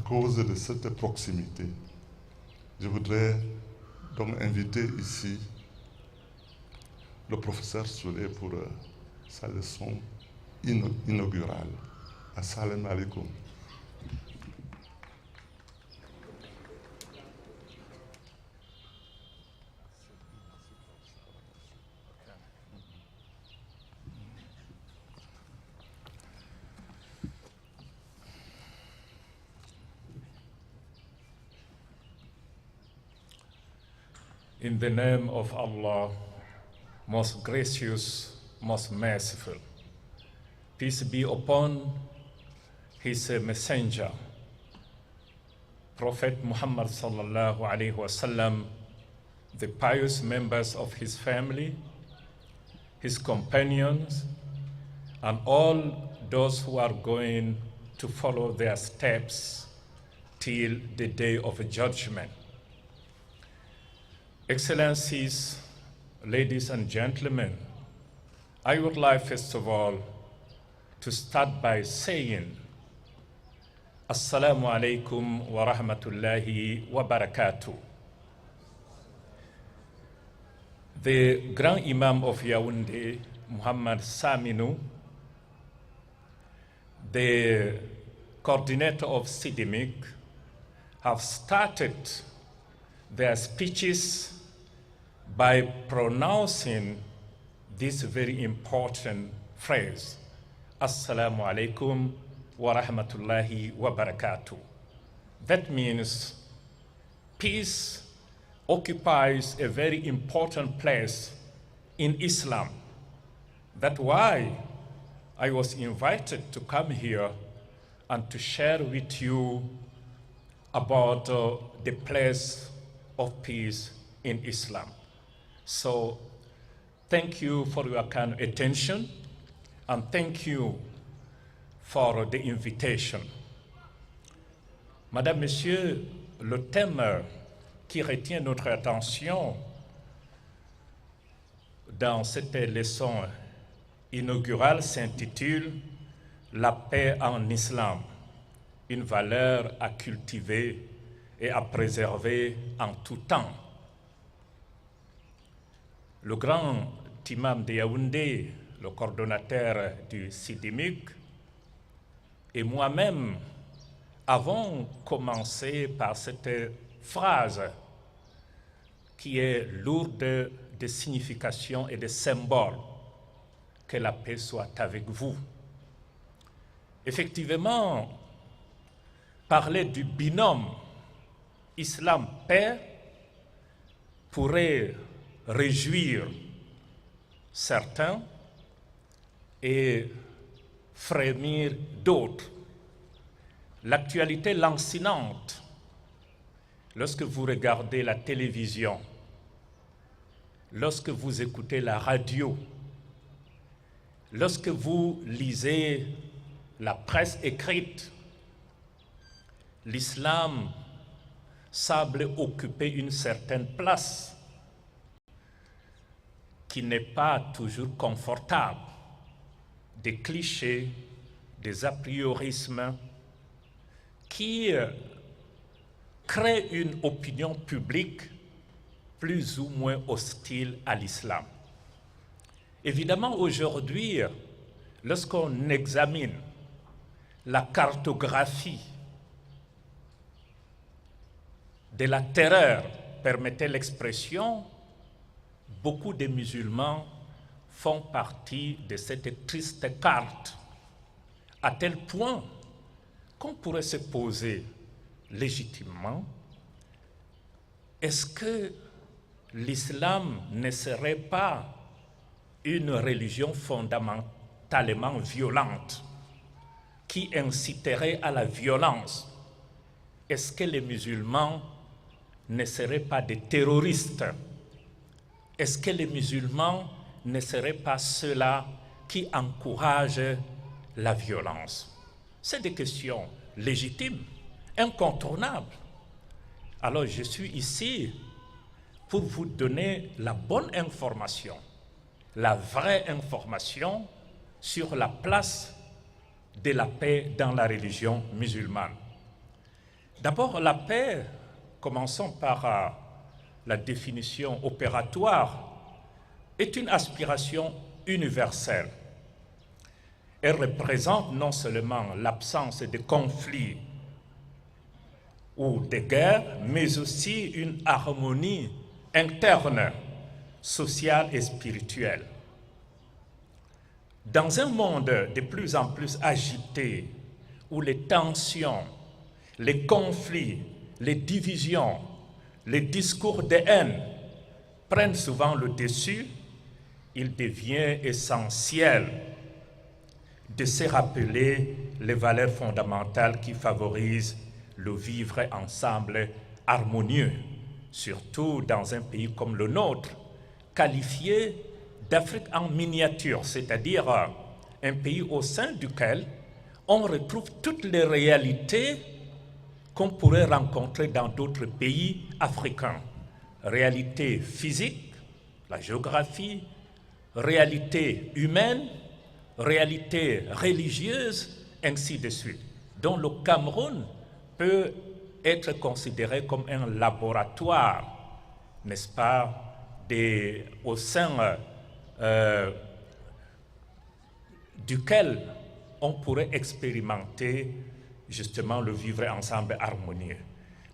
cause de cette proximité, je voudrais donc inviter ici le professeur Souley pour sa leçon inaugurale. Assalamu alaikum. In the name of Allah, most gracious, most merciful. Peace be upon his messenger, Prophet Muhammad sallallahu alaihi wasallam, the pious members of his family, his companions, and all those who are going to follow their steps till the day of judgment. Excellencies, ladies and gentlemen, I would like first of all to start by saying Assalamu alaikum wa rahmatullahi wa barakatuh. The Grand Imam of Yaoundé, Muhammad Saminu, the coordinator of SIDIMIC, have started their speeches by pronouncing this very important phrase, Assalamu alaikum wa rahmatullahi wa barakatuh. That means peace occupies a very important place in Islam. That's why I was invited to come here and to share with you about the place of peace in Islam. So thank you for your kind attention and thank you for the invitation. Madame, Monsieur, le thème qui retient notre attention dans cette leçon inaugurale s'intitule « La paix en Islam, une valeur à cultiver et à préserver en tout temps ». Le grand imam de Yaoundé, le coordonnateur du SIDIMIC, et moi-même avons commencé par cette phrase qui est lourde de signification et de symboles. Que la paix soit avec vous. Effectivement, parler du binôme islam-paix pourrait réjouir certains et frémir d'autres. L'actualité lancinante, lorsque vous regardez la télévision, lorsque vous écoutez la radio, lorsque vous lisez la presse écrite, l'islam semble occuper une certaine place qui n'est pas toujours confortable. Des clichés, des a priorismes qui créent une opinion publique plus ou moins hostile à l'islam. Évidemment, aujourd'hui, lorsqu'on examine la cartographie de la terreur, permettez l'expression, beaucoup de musulmans font partie de cette triste carte, à tel point qu'on pourrait se poser légitimement, est-ce que l'islam ne serait pas une religion fondamentalement violente qui inciterait à la violence? Est-ce que les musulmans ne seraient pas des terroristes? Est-ce que les musulmans ne seraient pas ceux-là qui encouragent la violence? C'est des questions légitimes, incontournables. Alors je suis ici pour vous donner la bonne information, la vraie information sur la place de la paix dans la religion musulmane. D'abord, la paix, commençons par la définition opératoire, est une aspiration universelle. Elle représente non seulement l'absence de conflits ou de guerres, mais aussi une harmonie interne, sociale et spirituelle. Dans un monde de plus en plus agité, où les tensions, les conflits, les divisions, les discours de haine prennent souvent le dessus, il devient essentiel de se rappeler les valeurs fondamentales qui favorisent le vivre ensemble harmonieux, surtout dans un pays comme le nôtre, qualifié d'Afrique en miniature, c'est-à-dire un pays au sein duquel on retrouve toutes les réalités qu'on pourrait rencontrer dans d'autres pays africains. Réalité physique, la géographie, réalité humaine, réalité religieuse, ainsi de suite, dont le Cameroun peut être considéré comme un laboratoire, n'est-ce pas, au sein duquel on pourrait expérimenter justement le vivre ensemble harmonieux.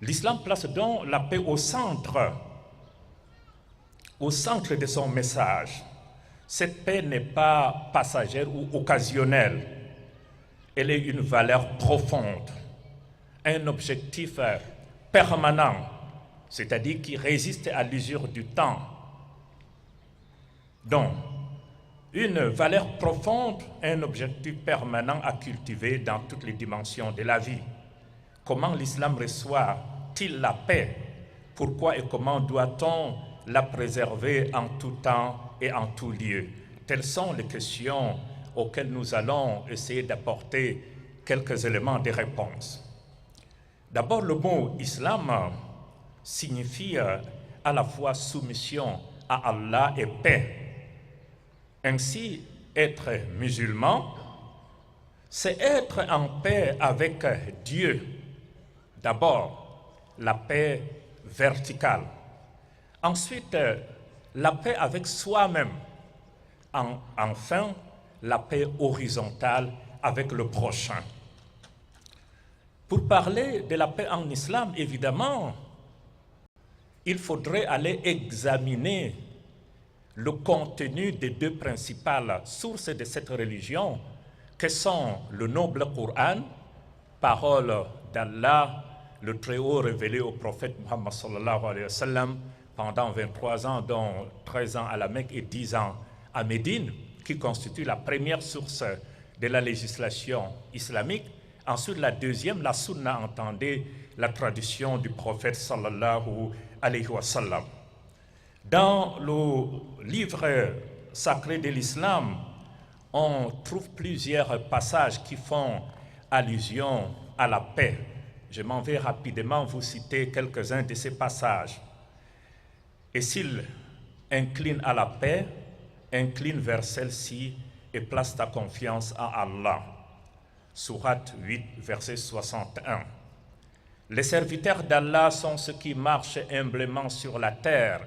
L'islam place donc la paix au centre de son message. Cette paix n'est pas passagère ou occasionnelle. Elle est une valeur profonde, un objectif permanent, c'est-à-dire qui résiste à l'usure du temps. Donc, une valeur profonde, un objectif permanent à cultiver dans toutes les dimensions de la vie. Comment l'islam reçoit-il la paix? Pourquoi et comment doit-on la préserver en tout temps et en tout lieu? Telles sont les questions auxquelles nous allons essayer d'apporter quelques éléments de réponse. D'abord, le mot islam signifie à la fois soumission à Allah et paix. Ainsi, être musulman, c'est être en paix avec Dieu. D'abord, la paix verticale. Ensuite, la paix avec soi-même. Enfin, la paix horizontale avec le prochain. Pour parler de la paix en islam, évidemment, il faudrait aller examiner le contenu des deux principales sources de cette religion, que sont le noble Coran, parole d'Allah, le Très-Haut révélé au prophète Muhammad sallallahu alayhi wa sallam pendant 23 ans, dont 13 ans à la Mecque et 10 ans à Médine, qui constitue la première source de la législation islamique. Ensuite, la deuxième, la sunna, entendez la tradition du prophète sallallahu alayhi wa sallam. Dans le livre sacré de l'islam, on trouve plusieurs passages qui font allusion à la paix. Je m'en vais rapidement vous citer quelques-uns de ces passages. Et s'il incline à la paix, incline vers celle-ci et place ta confiance en Allah. Sourate 8, verset 61. Les serviteurs d'Allah sont ceux qui marchent humblement sur la terre,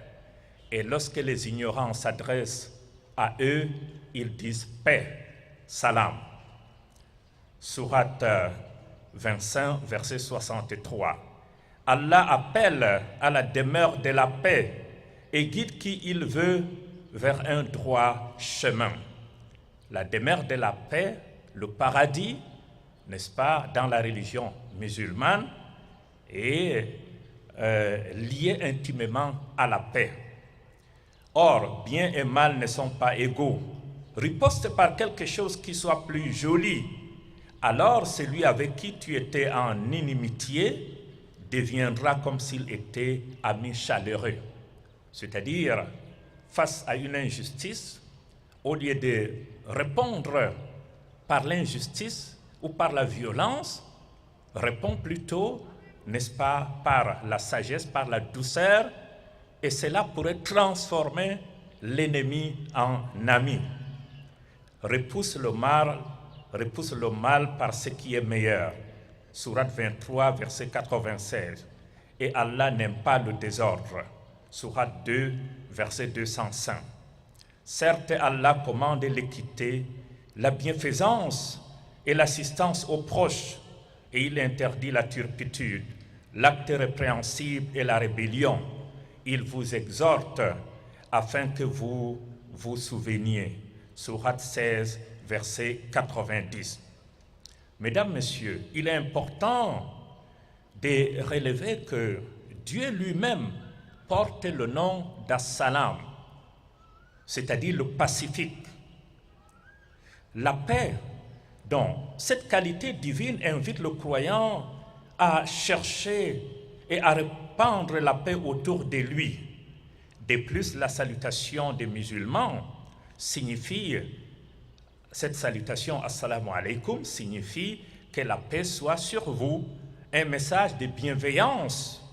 et lorsque les ignorants s'adressent à eux, ils disent paix, salam. Sourate 25, verset 63. Allah appelle à la demeure de la paix et guide qui il veut vers un droit chemin. La demeure de la paix, le paradis, n'est-ce pas, dans la religion musulmane, est lié intimement à la paix. Or, bien et mal ne sont pas égaux. Riposte par quelque chose qui soit plus joli, alors celui avec qui tu étais en inimitié deviendra comme s'il était ami chaleureux. C'est-à-dire, face à une injustice, au lieu de répondre par l'injustice ou par la violence, réponds plutôt, n'est-ce pas, par la sagesse, par la douceur, et cela pourrait transformer l'ennemi en ami. Repousse le mal par ce qui est meilleur. sourate 23, verset 96. Et Allah n'aime pas le désordre, sourate 2, verset 205. Certes, Allah commande l'équité, la bienfaisance et l'assistance aux proches, et il interdit la turpitude, l'acte répréhensible et la rébellion. Il vous exhorte afin que vous vous souveniez. Sourate 16, verset 90. Mesdames, Messieurs, il est important de relever que Dieu lui-même porte le nom d'As-Salam, c'est-à-dire le pacifique, la paix. Donc, cette qualité divine invite le croyant à chercher et à répandre la paix autour de lui. De plus, la salutation des musulmans signifie, cette salutation Assalamu alaikum signifie que la paix soit sur vous, un message de bienveillance,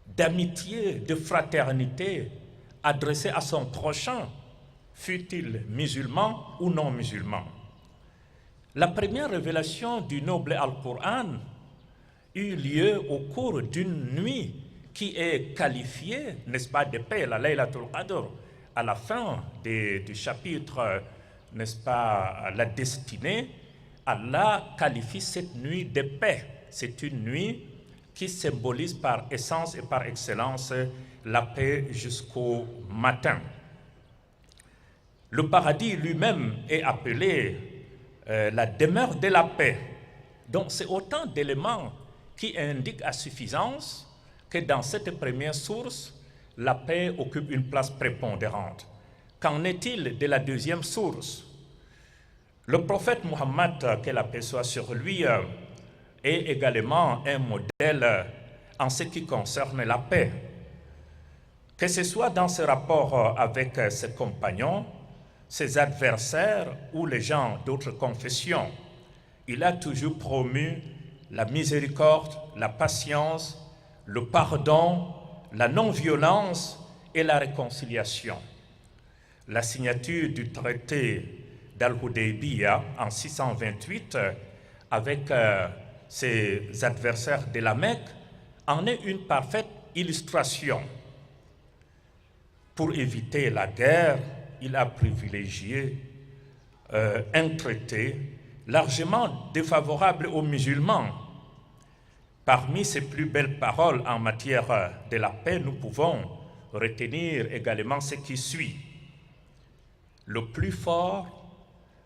d'amitié, de fraternité adressé à son prochain, fût-il musulman ou non musulman. La première révélation du noble Al-Qur'an eut lieu au cours d'une nuit qui est qualifiée, n'est-ce pas, de paix, la Laylatul Qadr, à la fin du chapitre, n'est-ce pas, la destinée. Allah qualifie cette nuit de paix. C'est une nuit qui symbolise par essence et par excellence la paix jusqu'au matin. Le paradis lui-même est appelé la demeure de la paix. Donc c'est autant d'éléments qui indiquent à suffisance que dans cette première source, la paix occupe une place prépondérante. Qu'en est-il de la deuxième source? Le prophète Muhammad, que la paix soit sur lui, est également un modèle en ce qui concerne la paix. Que ce soit dans ses rapports avec ses compagnons, ses adversaires ou les gens d'autres confessions, il a toujours promu la miséricorde, la patience, le pardon, la non-violence et la réconciliation. La signature du traité d'Al-Hudaybiyah en 628 avec ses adversaires de la Mecque en est une parfaite illustration. Pour éviter la guerre, il a privilégié un traité largement défavorable aux musulmans. Parmi ses plus belles paroles en matière de la paix, nous pouvons retenir également ce qui suit. Le plus fort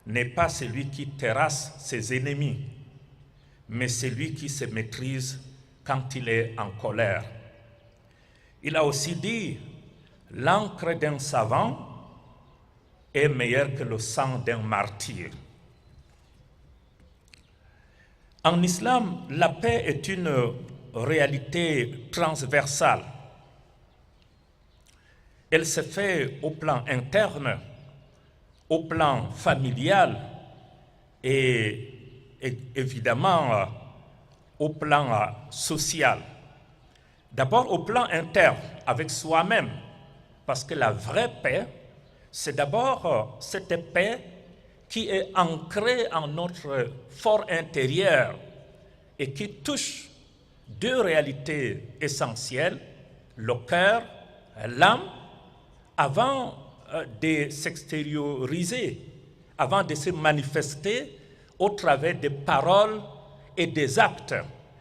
n'est pas celui qui terrasse ses ennemis, mais celui qui se maîtrise quand il est en colère. Il a aussi dit, l'encre d'un savant est meilleure que le sang d'un martyr. En islam, la paix est une réalité transversale. Elle se fait au plan interne, au plan familial et évidemment au plan social. D'abord au plan interne, avec soi-même, parce que la vraie paix, c'est d'abord cette paix qui est ancrée en notre fort intérieur et qui touche deux réalités essentielles, le cœur, l'âme, avant de s'extérioriser, avant de se manifester au travers des paroles et des actes.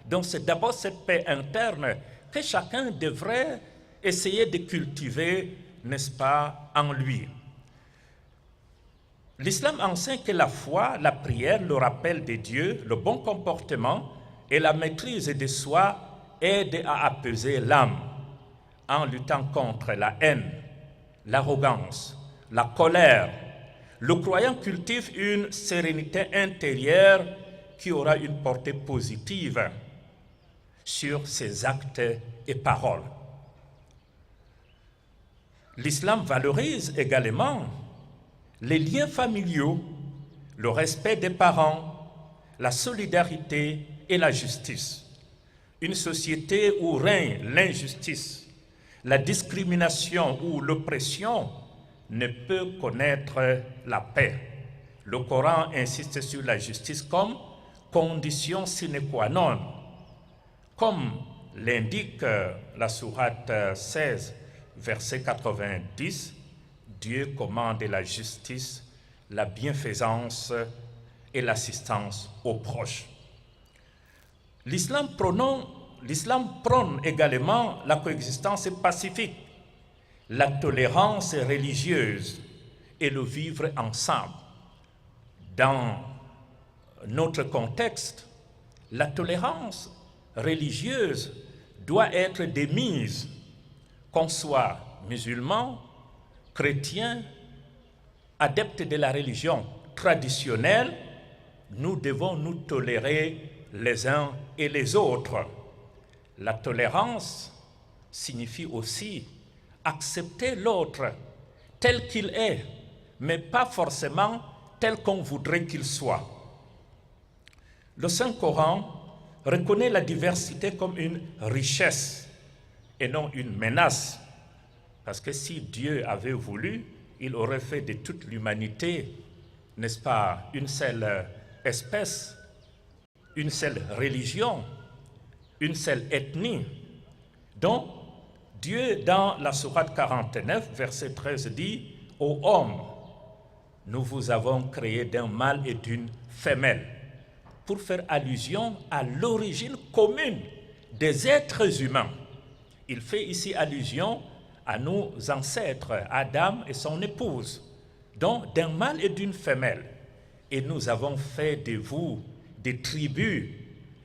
Donc c'est d'abord cette paix interne que chacun devrait essayer de cultiver, n'est-ce pas, en lui. L'islam enseigne que la foi, la prière, le rappel de Dieu, le bon comportement et la maîtrise de soi aident à apaiser l'âme en luttant contre la haine, l'arrogance, la colère. Le croyant cultive une sérénité intérieure qui aura une portée positive sur ses actes et paroles. L'islam valorise également les liens familiaux, le respect des parents, la solidarité et la justice. Une société où règne l'injustice, la discrimination ou l'oppression ne peut connaître la paix. Le Coran insiste sur la justice comme condition sine qua non. Comme l'indique la sourate 16, verset 90, Dieu commande la justice, la bienfaisance et l'assistance aux proches. L'islam prône également la coexistence pacifique, la tolérance religieuse et le vivre ensemble. Dans notre contexte, la tolérance religieuse doit être démise, qu'on soit musulman, chrétien, adepte de la religion traditionnelle, nous devons nous tolérer les uns et les autres. La tolérance signifie aussi accepter l'autre tel qu'il est, mais pas forcément tel qu'on voudrait qu'il soit. Le Saint-Coran reconnaît la diversité comme une richesse et non une menace. Parce que si Dieu avait voulu, il aurait fait de toute l'humanité, n'est-ce pas, une seule espèce, une seule religion, une seule ethnie. Donc, Dieu, dans la sourate 49, verset 13, dit « Ô homme, nous vous avons créé d'un mâle et d'une femelle », pour faire allusion à l'origine commune des êtres humains. Il fait ici allusion à nos ancêtres, Adam et son épouse, donc d'un mâle et d'une femelle. Et nous avons fait de vous des tribus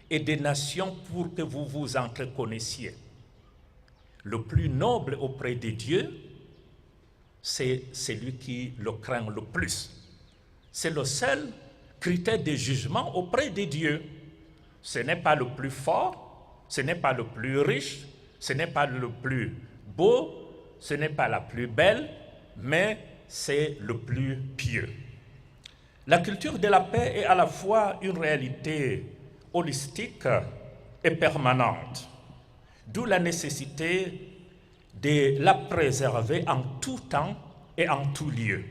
et des nations pour que vous vous entreconnaissiez. Le plus noble auprès de Dieu, c'est celui qui le craint le plus. C'est le seul critère de jugement auprès de Dieu. Ce n'est pas le plus fort, ce n'est pas le plus riche, ce n'est pas le plus beau, ce n'est pas la plus belle, mais c'est le plus pieux. La culture de la paix est à la fois une réalité holistique et permanente, d'où la nécessité de la préserver en tout temps et en tout lieu.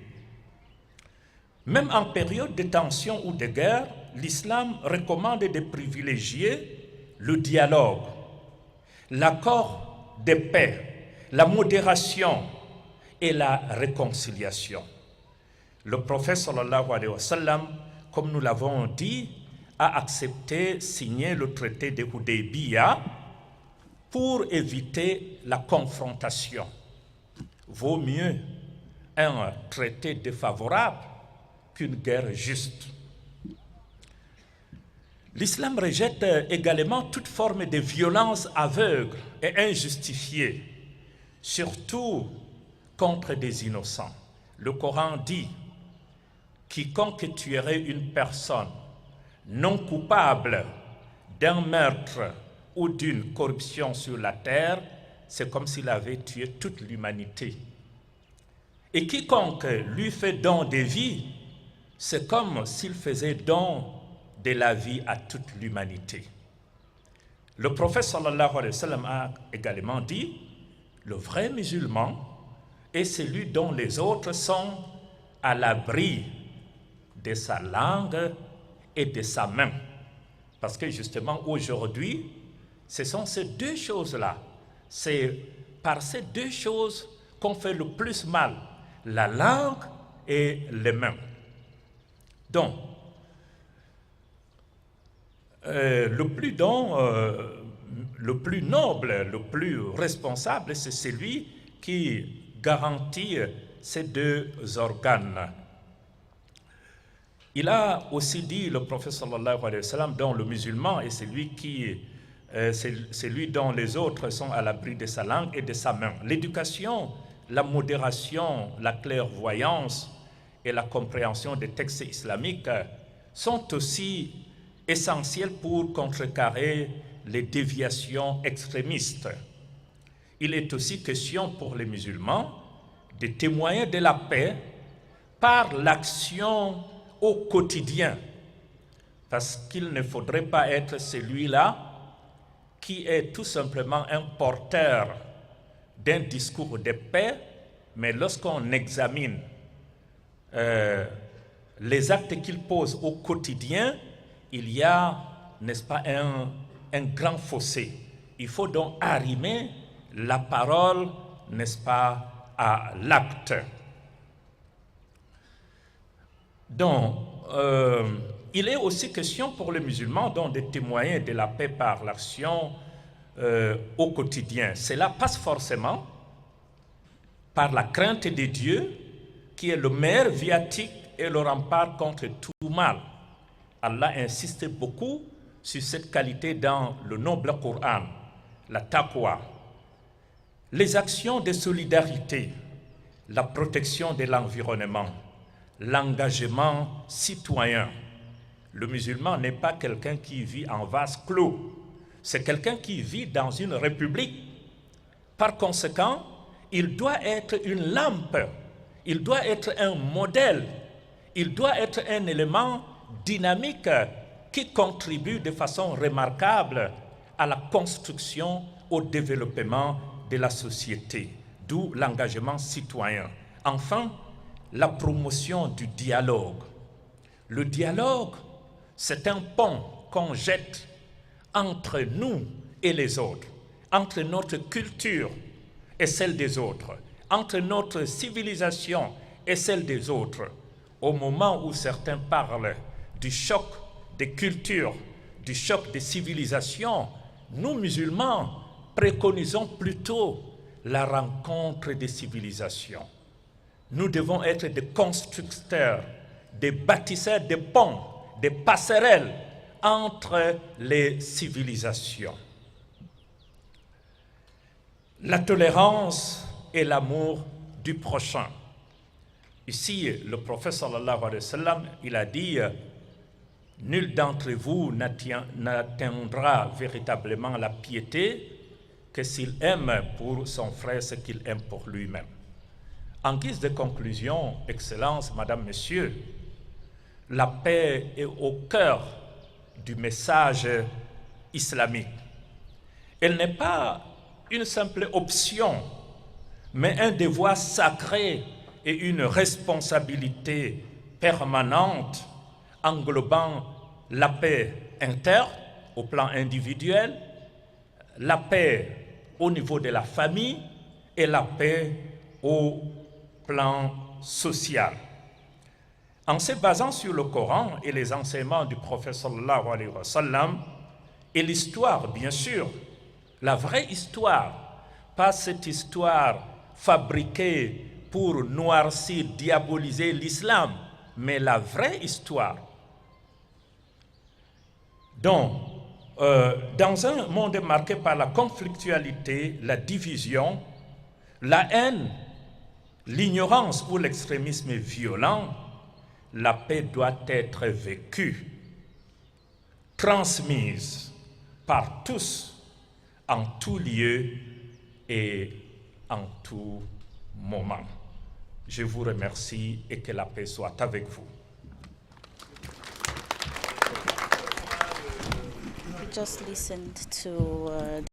Même en période de tension ou de guerre, l'islam recommande de privilégier le dialogue, l'accord de paix, la modération et la réconciliation. Le prophète sallallahu alayhi wa sallam, comme nous l'avons dit, a accepté signer le traité de Hudaybiya pour éviter la confrontation. Vaut mieux un traité défavorable qu'une guerre juste. L'islam rejette également toute forme de violence aveugle et injustifiée, surtout contre des innocents. Le Coran dit « Quiconque tuerait une personne non coupable d'un meurtre ou d'une corruption sur la terre, c'est comme s'il avait tué toute l'humanité. Et quiconque lui fait don de vie, c'est comme s'il faisait don de la vie à toute l'humanité. » Le prophète sallallahu alayhi wa sallam a également dit « Le vrai musulman est celui dont les autres sont à l'abri de sa langue et de sa main. » Parce que justement aujourd'hui, ce sont ces deux choses-là. C'est par ces deux choses qu'on fait le plus mal, la langue et les mains. Donc, le plus noble, le plus responsable, c'est celui qui garantit ces deux organes. Il a aussi dit, le prophète sallallahu alayhi wa sallam, dont le musulman est celui dont les autres sont à l'abri de sa langue et de sa main. L'éducation, la modération, la clairvoyance et la compréhension des textes islamiques sont aussi essentiels pour contrecarrer les déviations extrémistes. Il est aussi question pour les musulmans de témoigner de la paix par l'action au quotidien, parce qu'il ne faudrait pas être celui-là qui est tout simplement un porteur d'un discours de paix, mais lorsqu'on examine les actes qu'il pose au quotidien, il y a, n'est-ce pas, un grand fossé. Il faut donc arrimer la parole, n'est-ce pas, à l'acte. Donc, il est aussi question pour les musulmans de témoigner de la paix par l'action au quotidien. Cela passe forcément par la crainte de Dieu, qui est le meilleur viatique et le rempart contre tout mal. Allah insiste beaucoup sur cette qualité dans le noble Coran, la taqwa. Les actions de solidarité, la protection de l'environnement, l'engagement citoyen. Le musulman n'est pas quelqu'un qui vit en vase clos, c'est quelqu'un qui vit dans une république. Par conséquent, il doit être une lampe, il doit être un modèle, il doit être un élément dynamique qui contribue de façon remarquable à la construction, au développement de la société, d'où l'engagement citoyen. Enfin, la promotion du dialogue. Le dialogue, c'est un pont qu'on jette entre nous et les autres, entre notre culture et celle des autres, entre notre civilisation et celle des autres. Au moment où certains parlent du choc des cultures, du choc des civilisations, nous musulmans préconisons plutôt la rencontre des civilisations. Nous devons être des constructeurs, des bâtisseurs de ponts, des passerelles entre les civilisations. La tolérance et l'amour du prochain. Ici, le prophète sallallahu alayhi wa sallam, il a dit « Nul d'entre vous n'atteindra véritablement la piété que s'il aime pour son frère ce qu'il aime pour lui-même. » En guise de conclusion, Excellences, Madame, Messieurs, la paix est au cœur du message islamique. Elle n'est pas une simple option, mais un devoir sacré et une responsabilité permanente englobant la paix interne au plan individuel, la paix au niveau de la famille et la paix au plan social. En se basant sur le Coran et les enseignements du prophète sallallahu alayhi wa sallam, et l'histoire, bien sûr, la vraie histoire, pas cette histoire fabriquée pour noircir, diaboliser l'islam, mais la vraie histoire. Donc, dans un monde marqué par la conflictualité, la division, la haine, l'ignorance ou l'extrémisme violent, la paix doit être vécue, transmise par tous, en tout lieu et en tout moment. Je vous remercie et que la paix soit avec vous. We just listened to